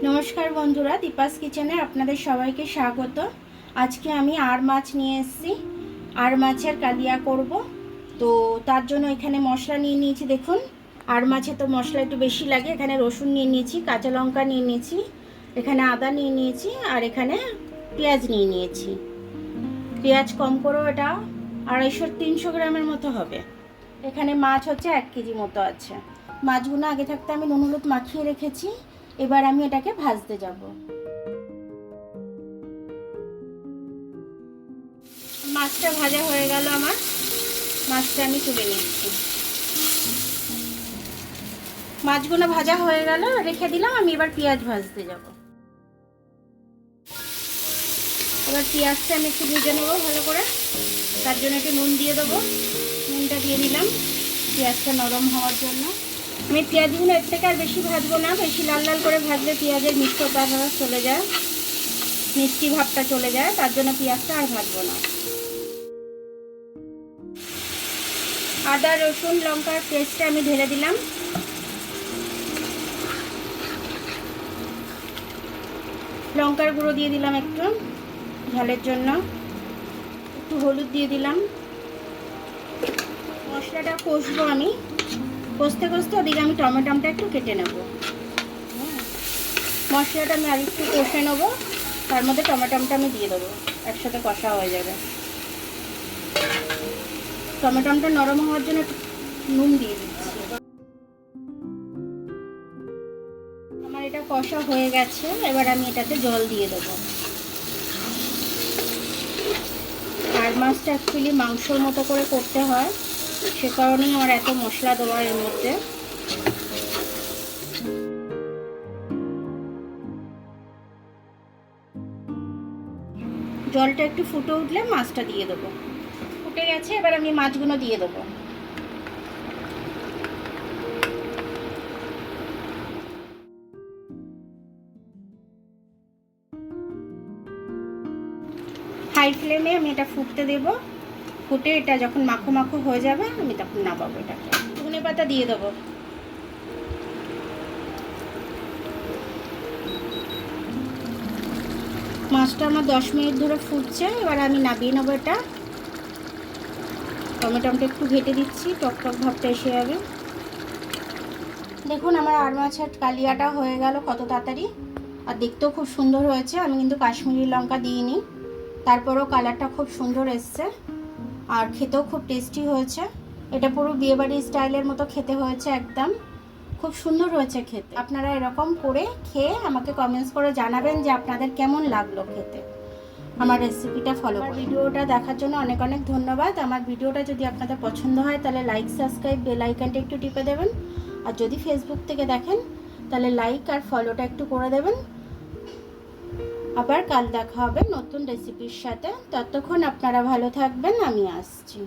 নমস্কার বন্ধুরা, দীপাস কিচেনে আপনাদের সবাইকে স্বাগত। আজকে আমি আর মাছ নিয়ে এসেছি, আর মাছের কালিয়া করব। তো তার জন্য এখানে মশলা নিয়ে নিয়েছি। দেখুন, আর মাছে তো মশলা একটু বেশি লাগে। এখানে রসুন নিয়ে নিয়েছি, কাঁচা লঙ্কা নিয়ে নিয়েছি, এখানে আদা নিয়ে নিয়েছি, আর এখানে পেঁয়াজ নিয়ে নিয়েছি। পেঁয়াজ কম করেও, এটা 250-300 গ্রামের মতো হবে। এখানে মাছ হচ্ছে 1 কেজি মতো আছে। মাছগুলো আগে থাকতে আমি নুন হলুদ মাখিয়ে রেখেছি। এবার আমি এটাকে ভাজতে যাব। মাছটা ভাজা হয়ে গেল আমার। মাছটা আমি তুলে নিচ্ছি। মাছগুলো ভাজা হয়ে গেল, রেখে দিলাম। আমি এবার পেঁয়াজ ভাজতে যাব। এবার পেঁয়াজটা আমি একটু ভেজে নেবো ভালো করে। তার জন্য একটু নুন দিয়ে দেবো। নুনটা দিয়ে দিলাম পেঁয়াজটা নরম হওয়ার জন্য। আমি পেঁয়াজগুলো এর থেকে আর বেশি ভাজবো না। বেশি লাল লাল করে ভাজলে পেঁয়াজের মিষ্টতা চলে যায়, মিষ্টি ভাবটা চলে যায়। তার জন্য পেঁয়াজটা আর ভাজবো না। আদা রসুন লঙ্কার পেস্টটা আমি ঢেলে দিলাম। লঙ্কার গুঁড়ো দিয়ে দিলাম একটু ঝালের জন্য। একটু হলুদ দিয়ে দিলাম। মশলাটা কষবো আমি। কষতে কষতে ওদিকে আমি টমেটোটা একটু কেটে নেব। মশলাটা আমি আর একটু কষে নেবো। তার মধ্যে টমেটোটা আমি দিয়ে দেবো, একসাথে কষা হয়ে যাবে। টমেটোটা নরম হওয়ার জন্য নুন দিয়ে দিচ্ছি। আমার এটা কষা হয়ে গেছে। এবার আমি এটাতে জল দিয়ে দেবো। আর মাছটা অ্যাকচুয়ালি মাংসর মতো করে করতে হয়, সে কারণেই আমার এত মশলা দেওয়া এর মধ্যে। জলটা একটু ফুটে উঠলে মাছটা দিয়ে দেবো। ফুটে গেছে, এবার আমি মাছগুলো দিয়ে দেবো। হাই ফ্লেমে আমি এটা ফুটতে দেব। ফুটে এটা যখন মাখো মাখো হয়ে যাবে আমি তখন নামাবো। এটাকে ধনে পাতা দিয়ে দেবো। মাছটা আমার 10 মিনিট ধরে ফুটছে। এবার আমি নামিয়ে নেবো এটা। টমেটোটা একটু ঘেটে দিচ্ছি, টক টক ভাবটা এসে যাবে। দেখুন, আমার আর মাছের কালিয়াটা হয়ে গেল কত তাড়াতাড়ি। আর দেখতেও খুব সুন্দর হয়েছে। আমি কিন্তু কাশ্মীরি লঙ্কা দিইনি, তারপরেও কালারটা খুব সুন্দর এসছে। আর খেতেও খুব টেস্টি হয়েছে। এটা পুরো বিয়েবাড়ি স্টাইলের মতো খেতে হয়েছে, একদম খুব সুন্দর হয়েছে খেতে। আপনারা এরকম করে খেয়ে আমাকে কমেন্টস করে জানাবেন যে আপনাদের কেমন লাগলো খেতে। আমার রেসিপিটা ফলো করে। ভিডিওটা দেখার জন্য অনেক অনেক ধন্যবাদ। আমার ভিডিওটা যদি আপনাদের পছন্দ হয় তাহলে লাইক সাবস্ক্রাইব বেল আইকনটা একটু টিপে দেবেন। আর যদি ফেসবুক থেকে দেখেন তাহলে লাইক আর ফলোটা একটু করে দেবেন। আবার কাল দেখা হবে নতুন রেসিপির সাথে। ততক্ষণ আপনারা ভালো থাকবেন। আমি আসছি।